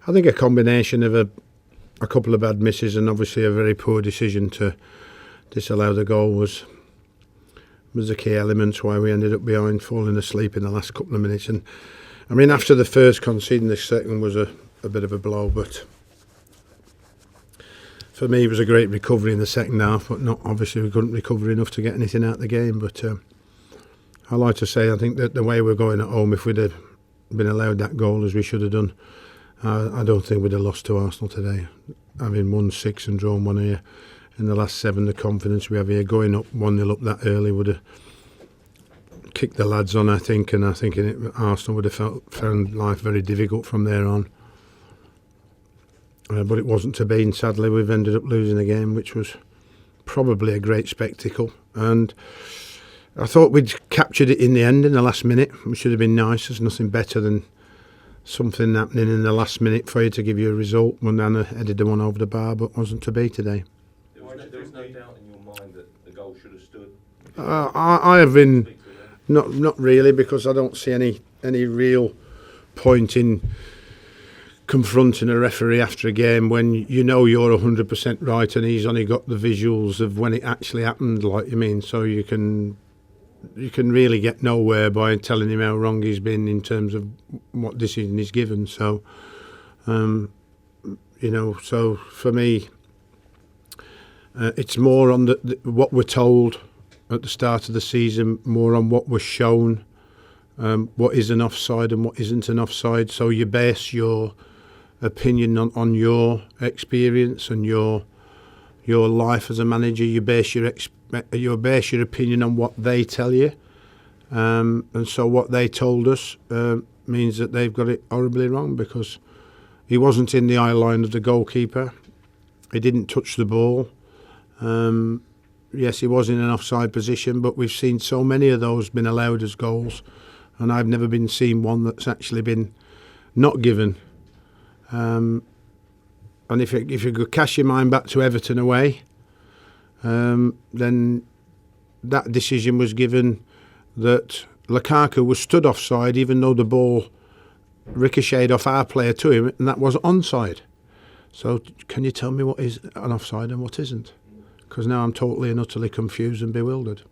I think a combination of a couple of bad misses and obviously a very poor decision to disallow the goal was the key element why we ended up behind, falling asleep in the last couple of minutes. And I mean, after the first, conceding the second was a bit of a blow, but for me it was a great recovery in the second half, but not obviously we couldn't recover enough to get anything out of the game. But I like to say I think that the way we're going at home, if we'd have been allowed that goal as we should have done, I don't think we'd have lost to Arsenal today. Having won 6 and drawn 1 here in the last 7, the confidence we have here, going up 1-0 up that early would have kicked the lads on, I think, and I think Arsenal would have found life very difficult from there on. But it wasn't to be, and sadly we've ended up losing the game, which was probably a great spectacle. And I thought we'd captured it in the end, in the last minute, which should have been nice. There's nothing better than something happening in the last minute for you to give you a result. When Anna headed the one over the bar, but wasn't to be today. There was no doubt in your mind that the goal should have stood? I have been not really, because I don't see any real point in confronting a referee after a game when you know you're 100% right and he's only got the visuals of when it actually happened, like you mean. So you can really get nowhere by telling him how wrong he's been in terms of what decision he's given. So, so for me, it's more on what we're told at the start of the season, more on what was shown, what is an offside and what isn't an offside. So you base your opinion on your experience and your life as a manager. You base your opinion on what they tell you, and so what they told us means that they've got it horribly wrong, because he wasn't in the eye line of the goalkeeper. He didn't touch the ball. Yes, he was in an offside position, but we've seen so many of those been allowed as goals, and I've never been seen one that's actually been not given. And if you could cast your mind back to Everton away, then that decision was given that Lukaku was stood offside even though the ball ricocheted off our player to him, and that was onside. So can you tell me what is an offside and what isn't? Because now I'm totally and utterly confused and bewildered.